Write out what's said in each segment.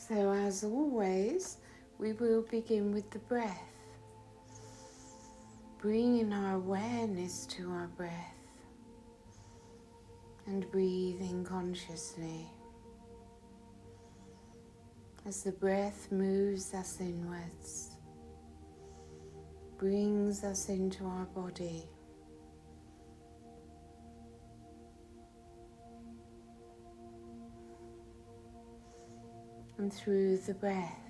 So as always, we will begin with the breath, bringing our awareness to our breath and breathing consciously as the breath moves us inwards, brings us into our body. And through the breath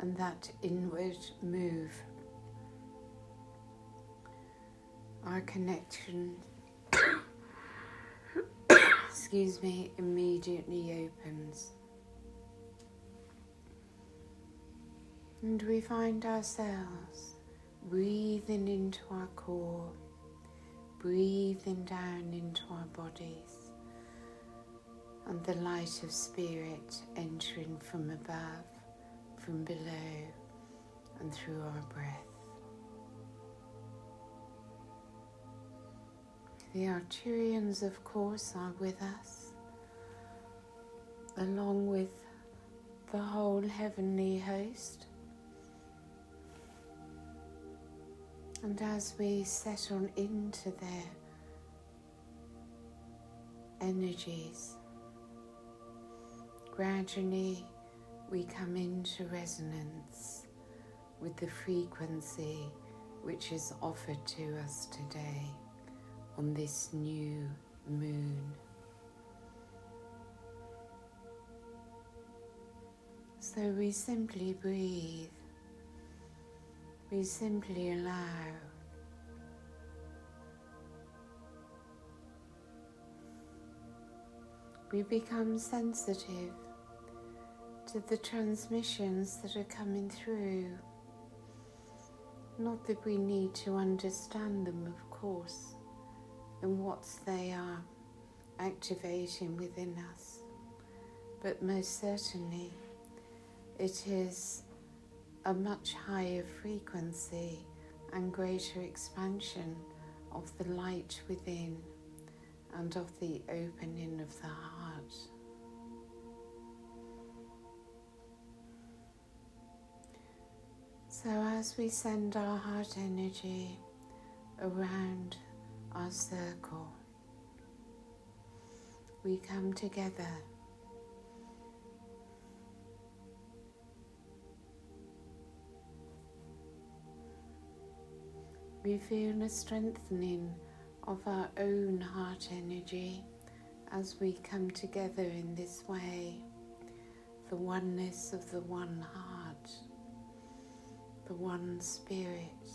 and that inward move, our connection immediately opens. And we find ourselves breathing into our core, breathing down into our bodies, and the light of spirit entering from above, from below, and through our breath. The Arcturians, of course, are with us, along with the whole heavenly host. And as we settle into their energies, gradually we come into resonance with the frequency which is offered to us today on this new moon. So we simply breathe, we simply allow we become sensitive to the transmissions that are coming through. Not that we need to understand them, of course, and what they are activating within us, but most certainly it is a much higher frequency and greater expansion of the light within and of the opening of the heart. So as we send our heart energy around our circle, we come together. We feel a strengthening of our own heart energy as we come together in this way, the oneness of the one heart, the one spirit,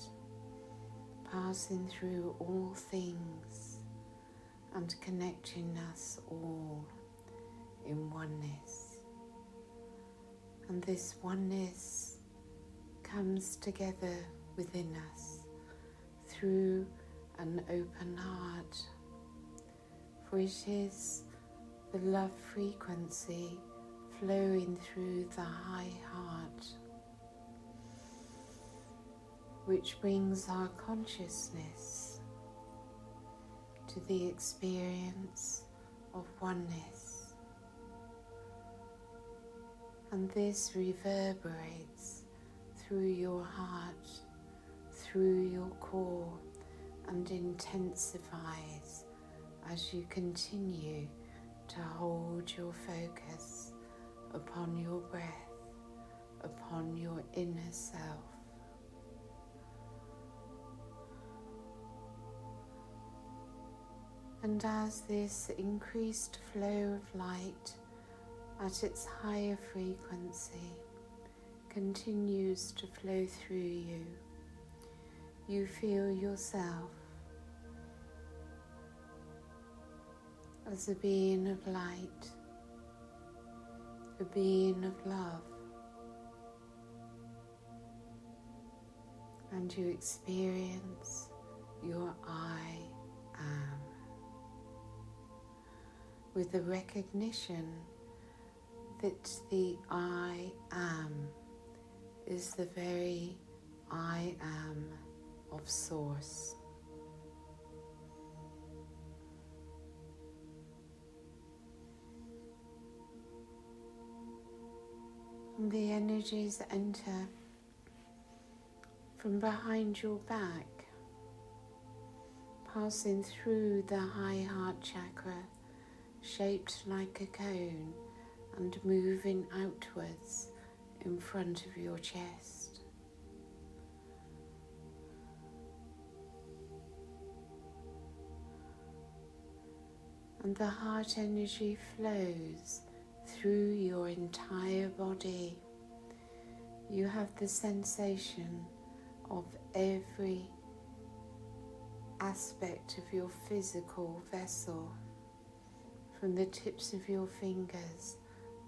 passing through all things and connecting us all in oneness. And this oneness comes together within us through an open heart, for it is the love frequency flowing through the high heart which brings our consciousness to the experience of oneness. And this reverberates through your heart, through your core, and intensifies as you continue to hold your focus upon your breath, upon your inner self. And as this increased flow of light at its higher frequency continues to flow through you, you feel yourself as a being of light, a being of love, and you experience your I am, with the recognition that the I am is the very I am of Source. And the energies enter from behind your back, passing through the high heart chakra, shaped like a cone, and moving outwards in front of your chest. And the heart energy flows through your entire body. You have the sensation of every aspect of your physical vessel, from the tips of your fingers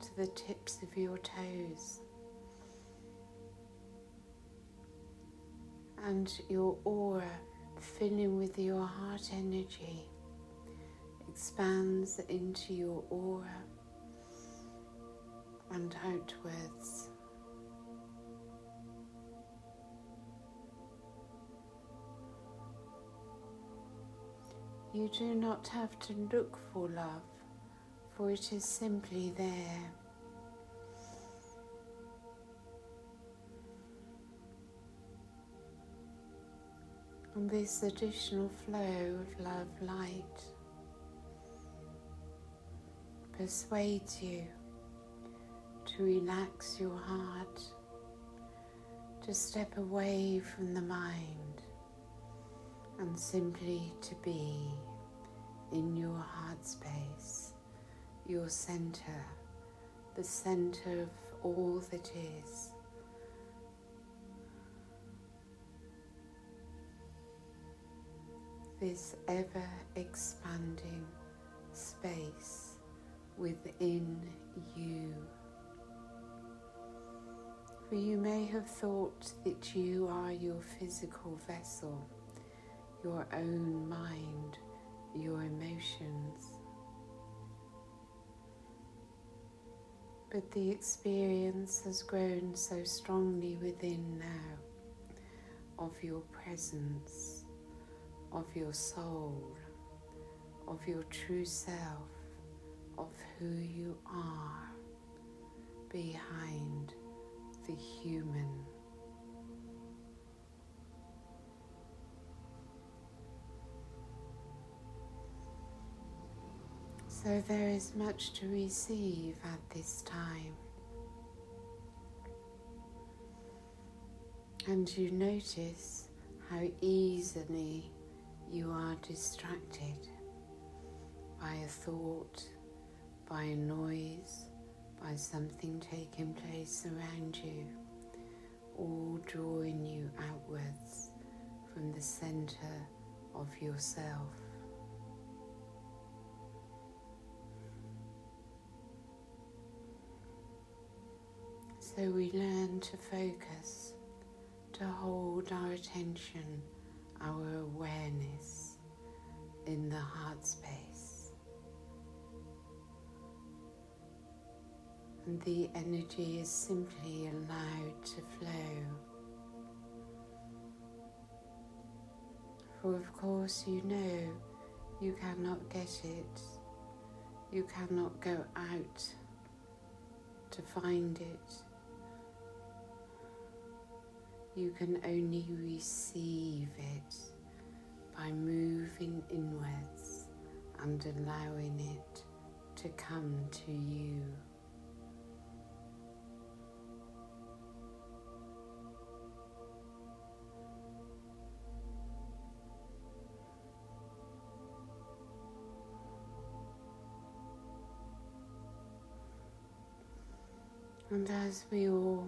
to the tips of your toes. And your aura, filling with your heart energy, expands into your aura and outwards. You do not have to look for love, for it is simply there. And this additional flow of love light persuades you to relax your heart, to step away from the mind, and simply to be in your heart space, your center, the center of all that is. This ever-expanding space within you. For you may have thought that you are your physical vessel, your own mind, your emotions. But the experience has grown so strongly within now of your presence, of your soul, of your true self, of who you are behind the human. So there is much to receive at this time. And you notice how easily you are distracted by a thought, by a noise, by something taking place around you, all drawing you outwards from the center of yourself. So we learn to focus, to hold our attention, our awareness in the heart space. And the energy is simply allowed to flow. For of course you know you cannot get it. You cannot go out to find it. You can only receive it by moving inwards and allowing it to come to you. And as we all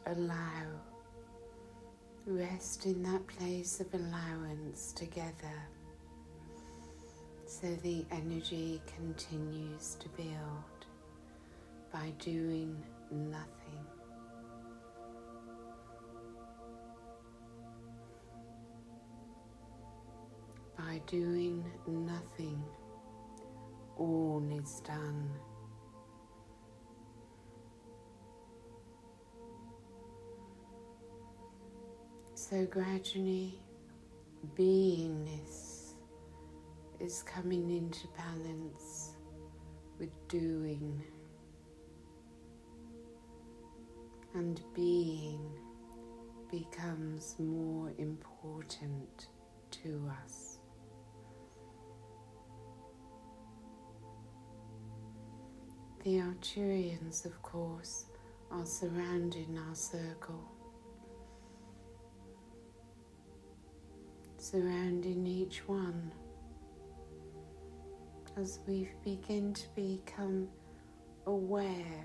allow, rest in that place of allowance together, so the energy continues to build by doing nothing. By doing nothing, all is done. So gradually, beingness is coming into balance with doing. and being becomes more important to us. The Arcturians, of course, are surrounding our circle, surrounding each one as we begin to become aware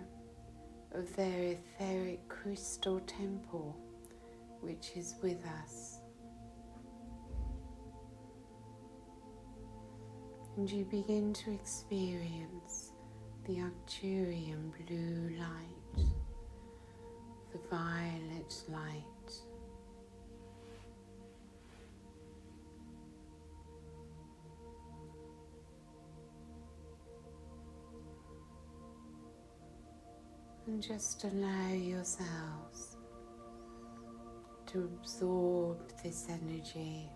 of their etheric crystal temple, which is with us. And you begin to experience the Arcturian blue light, the violet light, and just allow yourselves to absorb this energy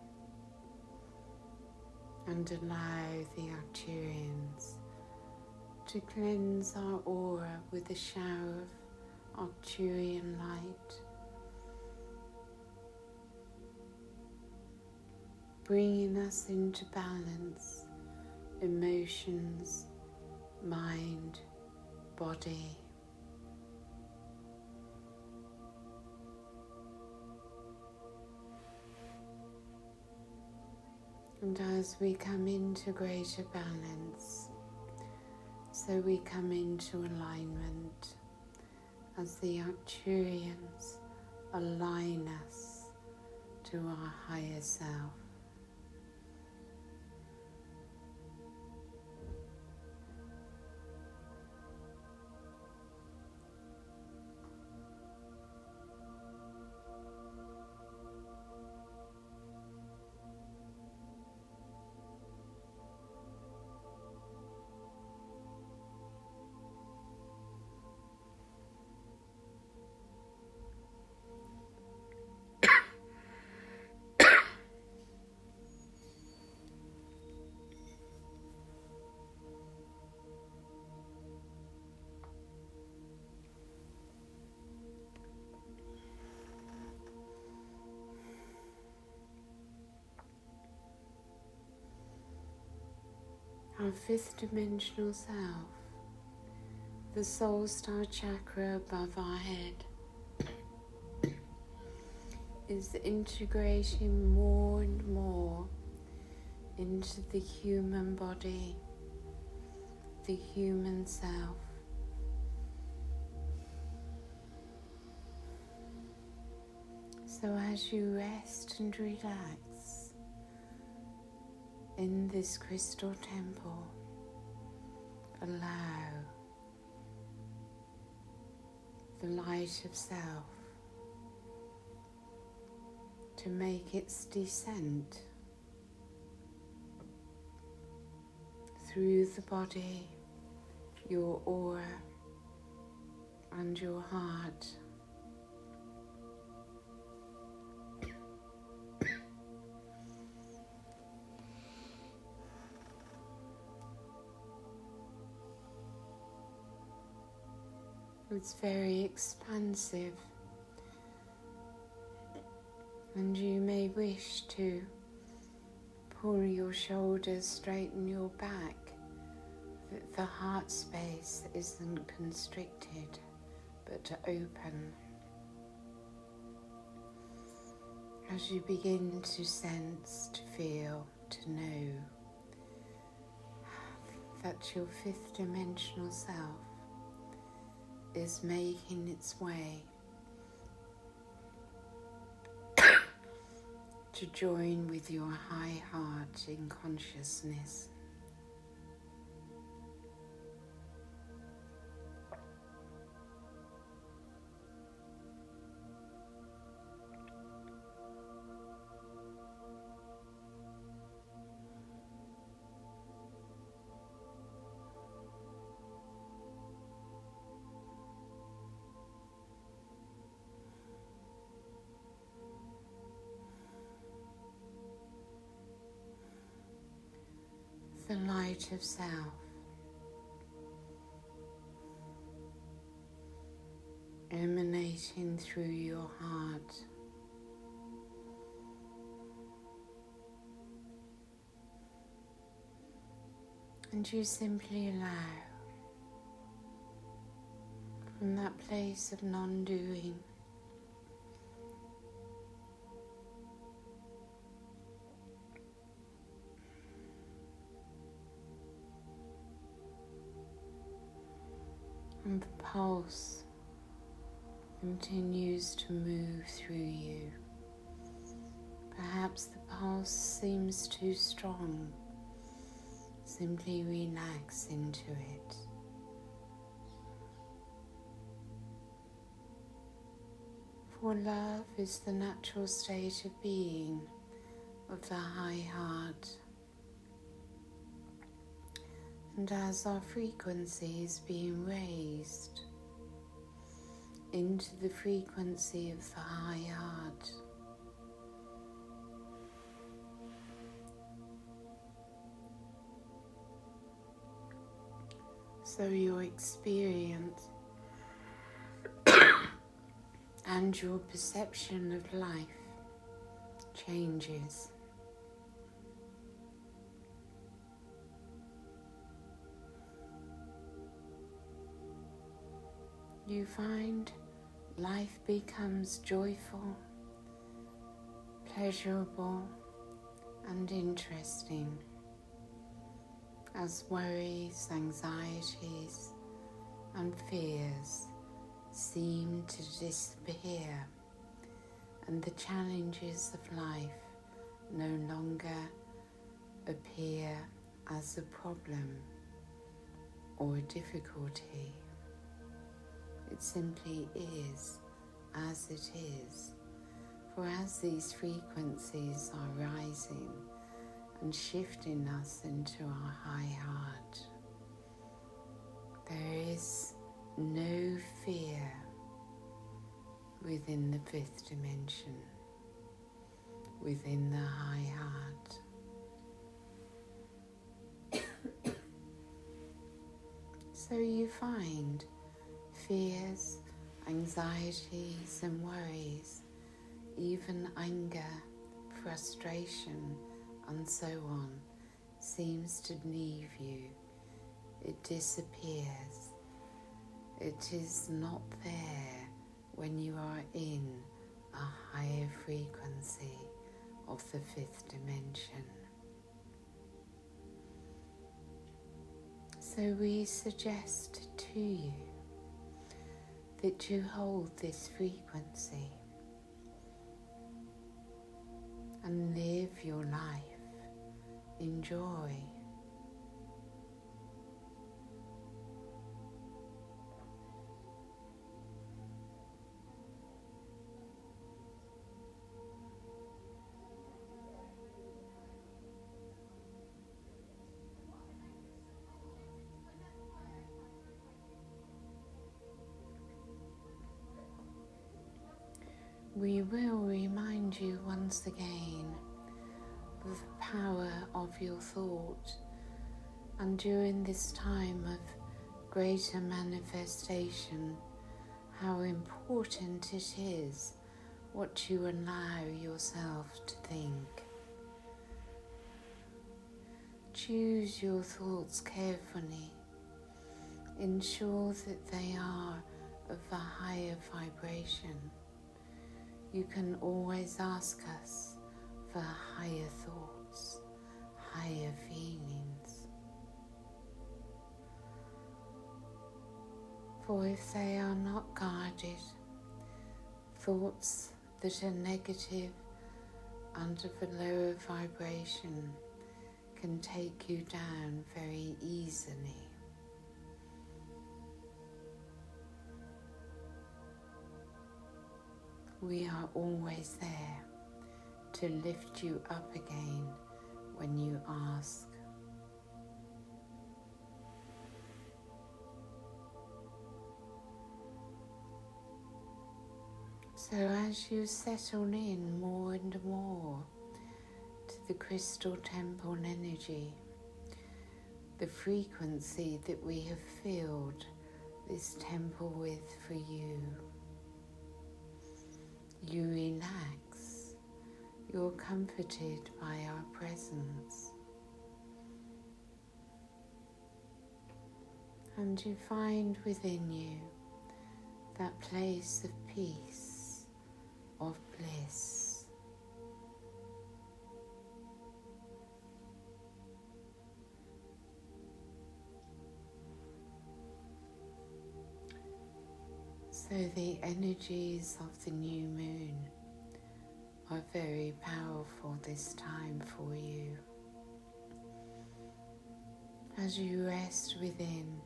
and allow the Arcturians to cleanse our aura with a shower of Arcturian light, bringing us into balance, emotions, mind, body. And as we come into greater balance, so we come into alignment as the Arcturians align us to our higher self. Our fifth dimensional self, the soul star chakra above our head, is integrating more and more into the human body, the human self. So as you rest and relax in this crystal temple, allow the light of self to make its descent through the body, your aura, and your heart. It's very expansive, and you may wish to pull your shoulders, straighten your back, that the heart space isn't constricted but open. As you begin to sense, to feel, to know that your fifth dimensional self is making its way to join with your high heart in consciousness. The light of self emanating through your heart. And you simply allow, from that place of non-doing, and the pulse continues to move through you. Perhaps the pulse seems too strong. Simply relax into it. For love is the natural state of being of the high heart. And as our frequency is being raised into the frequency of the high heart, so your experience and your perception of life changes. You find life becomes joyful, pleasurable, and interesting, as worries, anxieties, and fears seem to disappear, and the challenges of life no longer appear as a problem or a difficulty. It simply is as it is. For as these frequencies are rising and shifting us into our high heart, there is no fear within the fifth dimension, within the high heart. So you find fears, anxieties and worries, even anger, frustration and so on, seems to leave you. It disappears. It is not there when you are in a higher frequency of the fifth dimension. So we suggest to you that you hold this frequency and live your life in joy. We will remind you once again of the power of your thought, and during this time of greater manifestation, how important it is what you allow yourself to think. Choose your thoughts carefully. Ensure that they are of a higher vibration. You can always ask us for higher thoughts, higher feelings. For if they are not guarded, thoughts that are negative and of a lower vibration can take you down very easily. We are always there to lift you up again when you ask. So as you settle in more and more to the crystal temple energy, the frequency that we have filled this temple with for you, you relax, you're comforted by our presence, and you find within you that place of peace, of bliss. So the energies of the new moon are very powerful this time for you. As you rest within,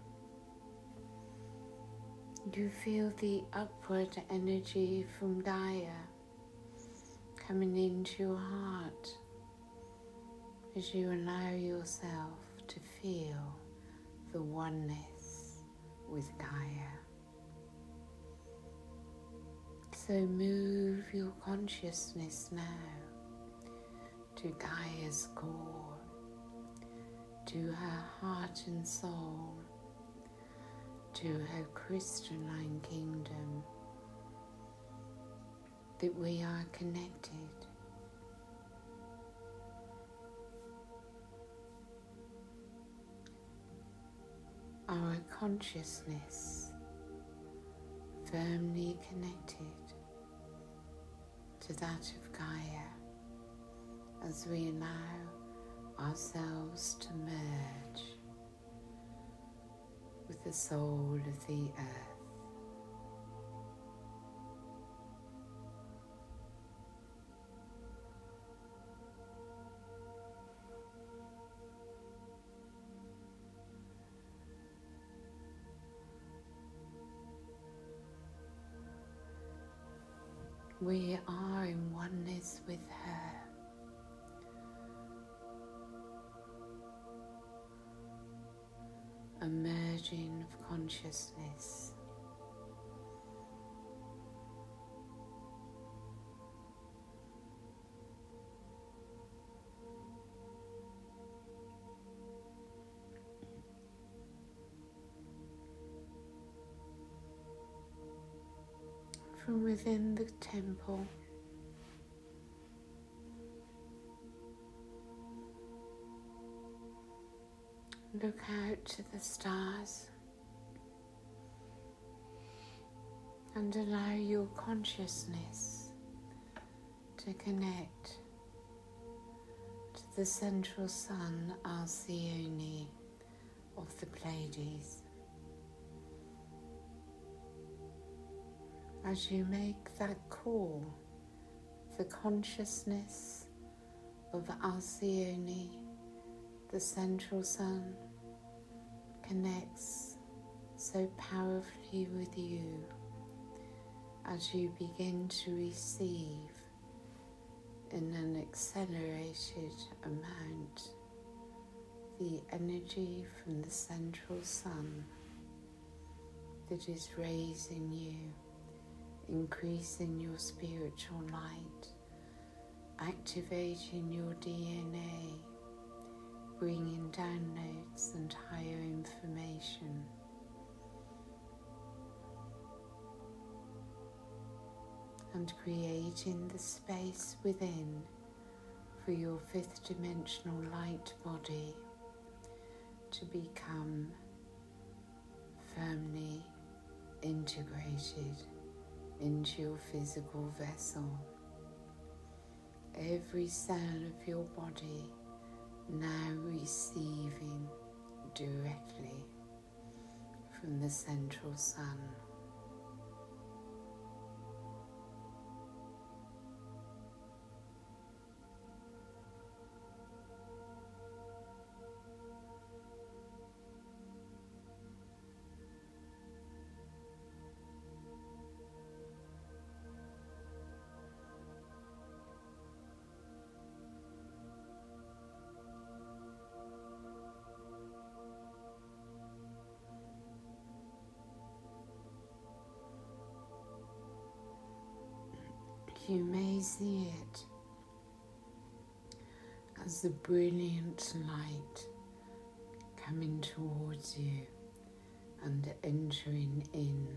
you feel the upward energy from Gaia coming into your heart as you allow yourself to feel the oneness with Gaia. So move your consciousness now to Gaia's core, to her heart and soul, to her crystalline kingdom, that we are connected. Our consciousness firmly connected to that of Gaia as we allow ourselves to merge with the soul of the earth. We are in oneness with her. A merging of consciousness. From within the temple, look out to the stars and allow your consciousness to connect to the central sun, Alcyone of the Pleiades. As you make that call, the consciousness of Alcyone, the central sun, connects so powerfully with you as you begin to receive in an accelerated amount the energy from the central sun that is raising you, increasing your spiritual light, activating your DNA, bringing downloads and higher information. And creating the space within for your fifth dimensional light body to become firmly integrated into your physical vessel. Every cell of your body now receiving directly from the central sun. You may see it as the brilliant light coming towards you and entering in.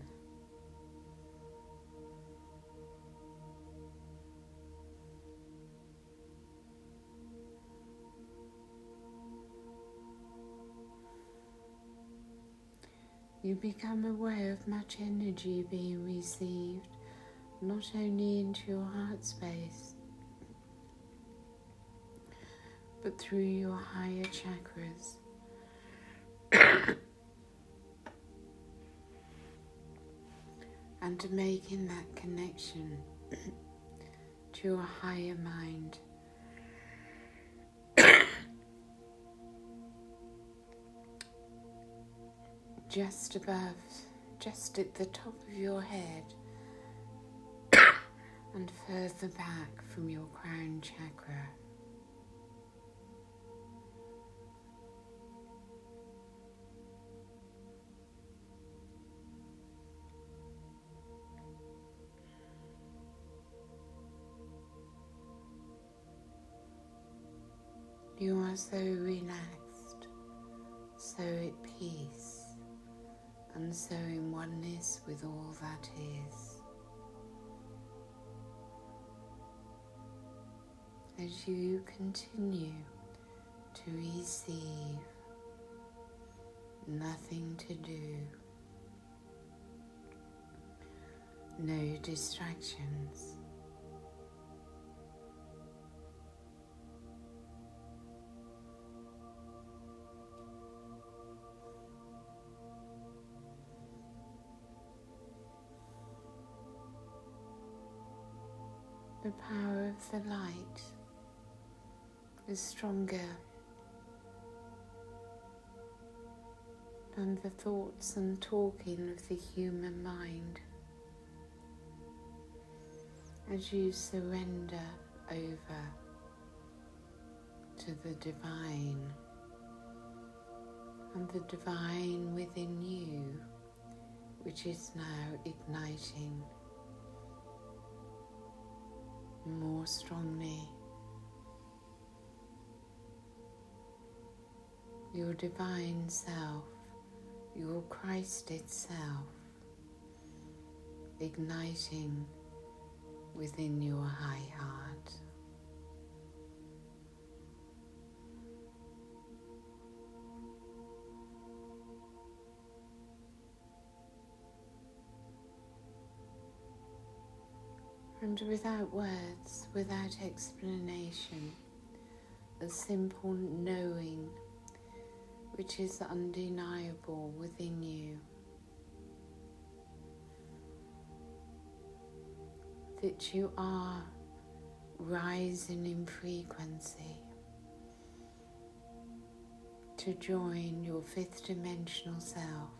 you become aware of much energy being received, not only into your heart space, but through your higher chakras. And making that connection to your higher mind. Just above, just at the top of your head, and further back from your crown chakra. You are so relaxed, so at peace, and so in oneness with all that is. As you continue to receive, nothing to do, no distractions. The power of the light is stronger than the thoughts and talking of the human mind. As you surrender over to the divine, and the divine within you, which is now igniting more strongly. Your divine self, your Christ itself, igniting within your high heart. And without words, without explanation, a simple knowing which is undeniable within you, that you are rising in frequency to join your fifth dimensional self,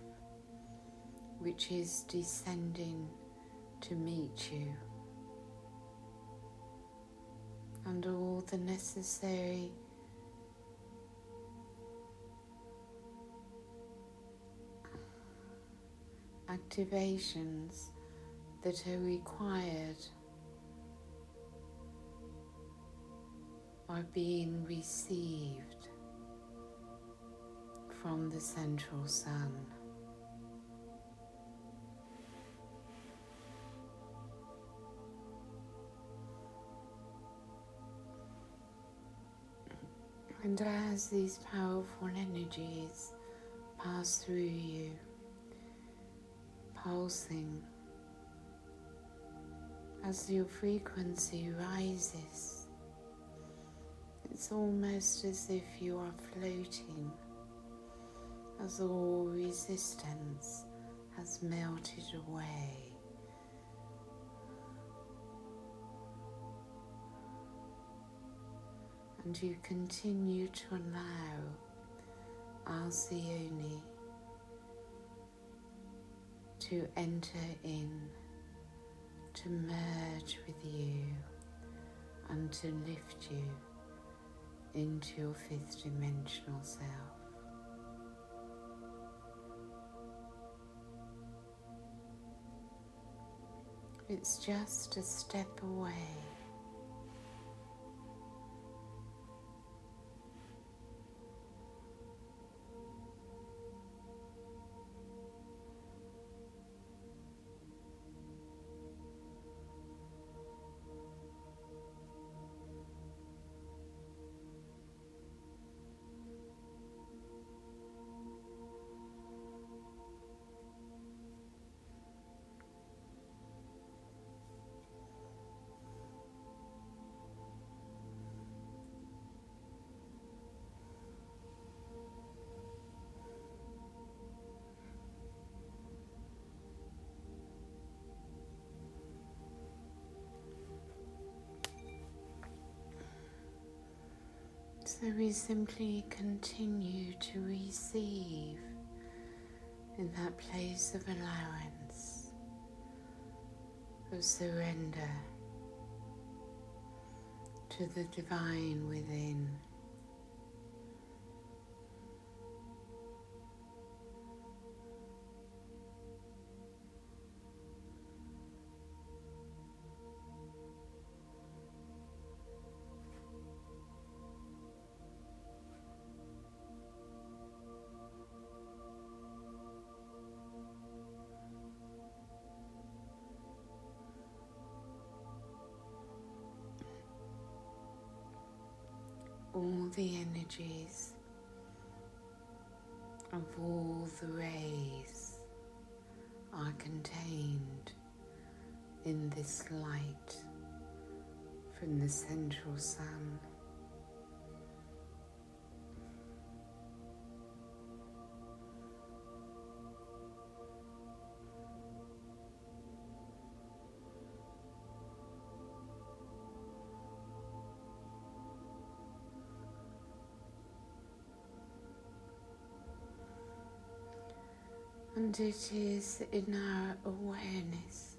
which is descending to meet you. And all the necessary activations that are required are being received from the central sun. And as these powerful energies pass through you, pulsing, as your frequency rises, it's almost as if you are floating, as all resistance has melted away. And you continue to allow Alcyone to enter in, to merge with you, and to lift you into your fifth dimensional self. It's just a step away. So we simply continue to receive in that place of allowance, of surrender to the divine within. All the energies of all the rays are contained in this light from the central sun. And it is in our awareness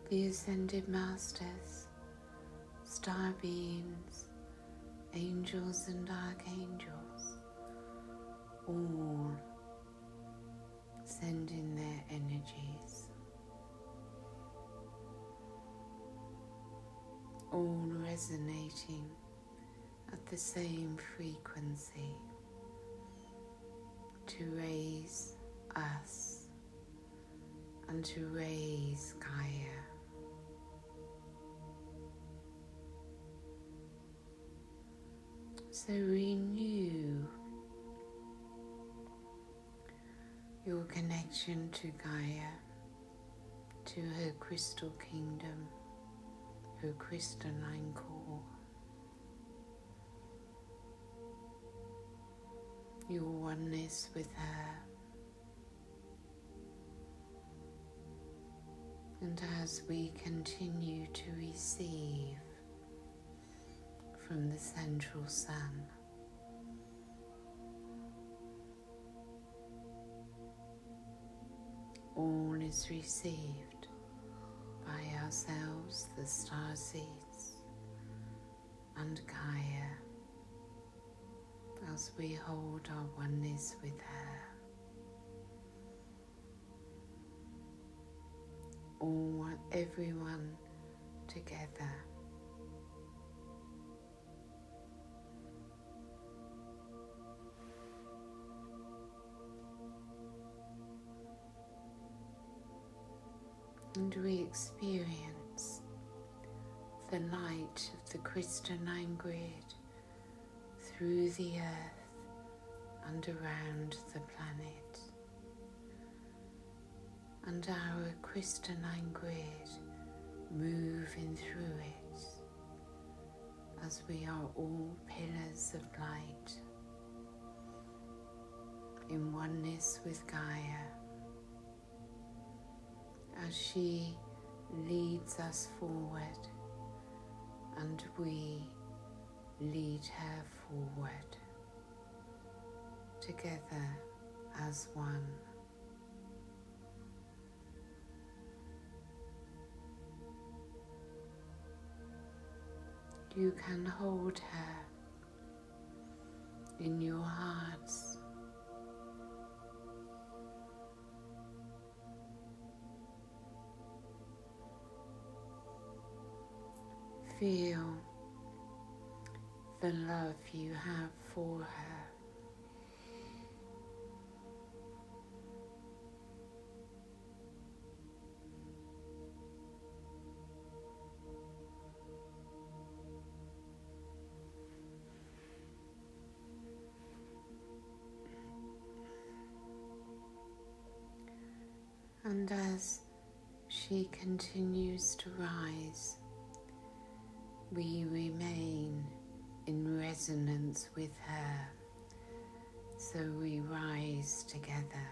the ascended masters, star beings, angels and archangels, all send in their energies, all resonating at the same frequency, to raise us and to raise Gaia. So renew your connection to Gaia, to her crystal kingdom, her crystalline core. Your oneness with her. And as we continue to receive from the central sun, all is received by ourselves, the star seeds, and Gaia, as we hold our oneness with her. All, everyone together. And we experience the light of the crystalline grid through the earth and around the planet, and our crystalline grid moving through it as we are all pillars of light in oneness with Gaia, as she leads us forward and we lead her forward, together as one. You can hold her in your hearts. Feel the love you have for her. And as she continues to rise, we remain in resonance with her, so we rise together.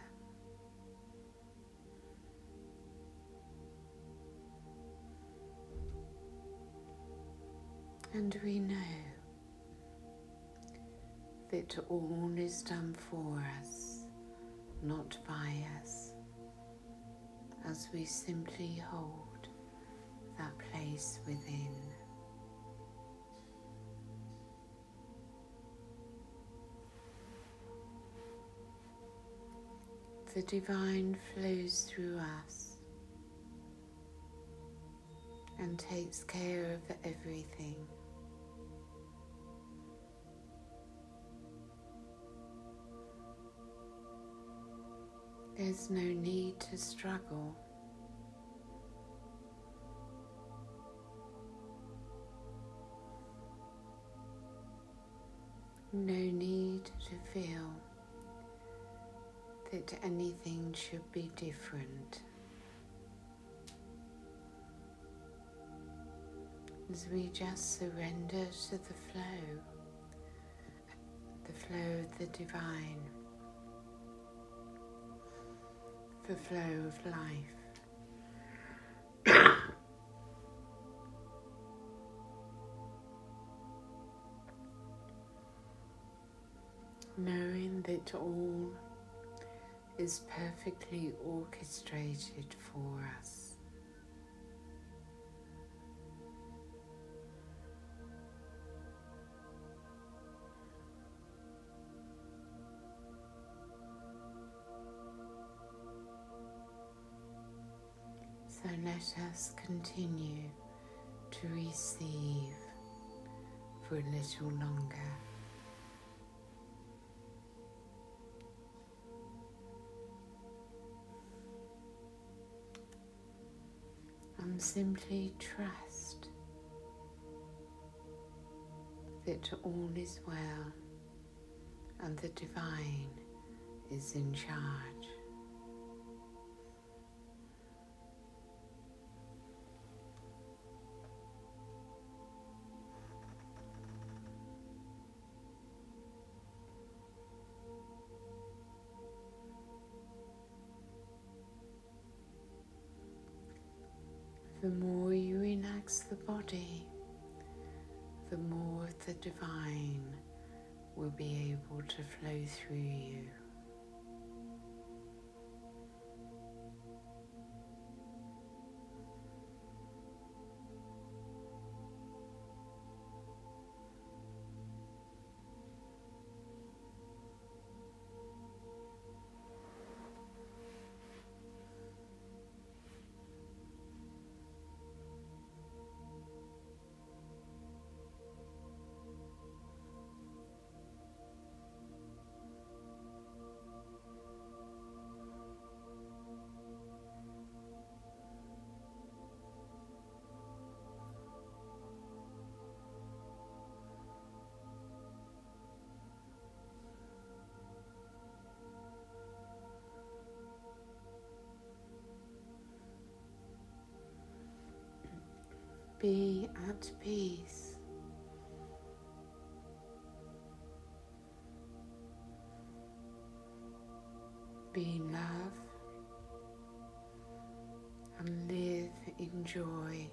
And we know that all is done for us, not by us, as we simply hold that place within. The divine flows through us and takes care of everything. There's no need to struggle. No need to feel that anything should be different. As we just surrender to the flow of the divine, the flow of life. Knowing that all is perfectly orchestrated for us. So let us continue to receive for a little longer. And simply trust that all is well and the divine is in charge. The more you relax the body, the more the divine will be able to flow through you. Be at peace. Be love and live in joy.